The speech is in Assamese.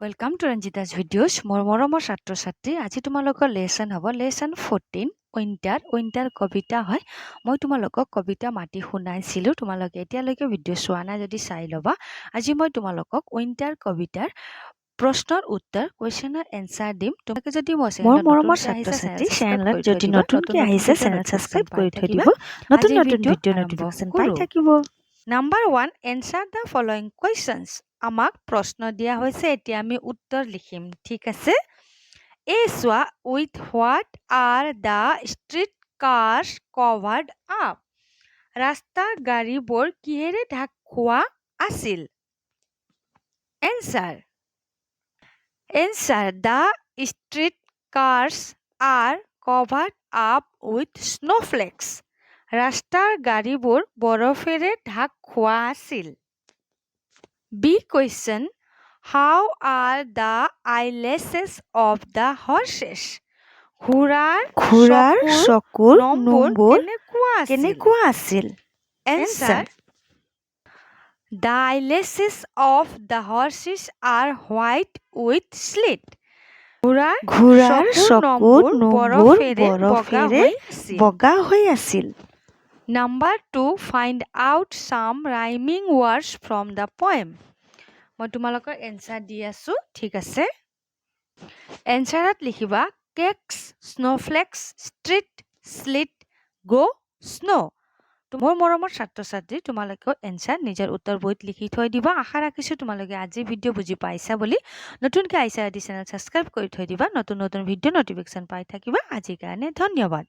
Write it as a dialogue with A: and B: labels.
A: Welcome to Ranjita's videos. মোৰ মৰমৰ ছাত্ৰ ছাত্ৰী আজি তোমালোকৰ লেসন হ'ব লেসন 14 উইন্টাৰ কবিতা হয় মই তোমালোকক কবিতা মাতি শুনাইছিলো তোমালোকে এতিয়ালৈকে ভিডিও চোৱা নাই যদি চাই ল'বা আজি মই তোমালোকক উইন্টাৰ কবিতাৰ প্ৰশ্নৰ উত্তৰ কোৱেশ্চনৰ এনসাৰ দিম তোমালোকে যদি মোৰ মৰমৰ ছাত্ৰ ছাত্ৰী চেনেলত যদি নতুনকৈ আহিছে চেনেল সাবস্ক্ৰাইব কৰি থৈ দিব নতুন ভিডিও নোটিফিকেশন পাই থাকিব Number 1 answer the following questions আমাক প্ৰশ্ন দিয়া হৈছে এতিয়া আমি উত্তৰ লিখিম ঠিক আছে এ সোয়া with what are the street cars covered up ৰাস্তাৰ গাড়ীবোৰ কিহেৰে ঢাকোৱা আছিল Answer the street cars are covered up with snowflakes ৰাস্তাৰ গাড়ীবোৰ বৰফেৰে ঢাক খোৱা আছিল B question How are the eyelashes of the horses ঘোঁৰাৰ চকুৰ নোমবোৰ কেনেকুৱা আছিল Answer The eyelashes of the horses are white with slit ঘোঁৰাৰ চকুৰ নোমবোৰ বৰফেৰে বগা হৈ আছিল Number 2 find out some rhyming words from the poem মই তোমালোকৰ এনসাৰ দি আছো ঠিক আছে এনসাৰত লিখিবা কেক্স স্নোফ্লেক্স ষ্ট্ৰীট স্লিট গো স্নো মোৰ মৰমৰ ছাত্ৰ ছাত্ৰী তোমালোকে এনসাৰ নিজৰ উত্তৰ বহিত লিখি থৈ দিবা আশা ৰাখিছো তোমালোকে আজি ভিডিও বুজি পাইছা বুলি নতুনকৈ আইছা আদি চেনেল সাবস্ক্ৰাইব কৰি থৈ দিবা নতুন ভিডিও নোটিফিকেশন পাই থাকিবা আজিৰ কাৰণে ধন্যবাদ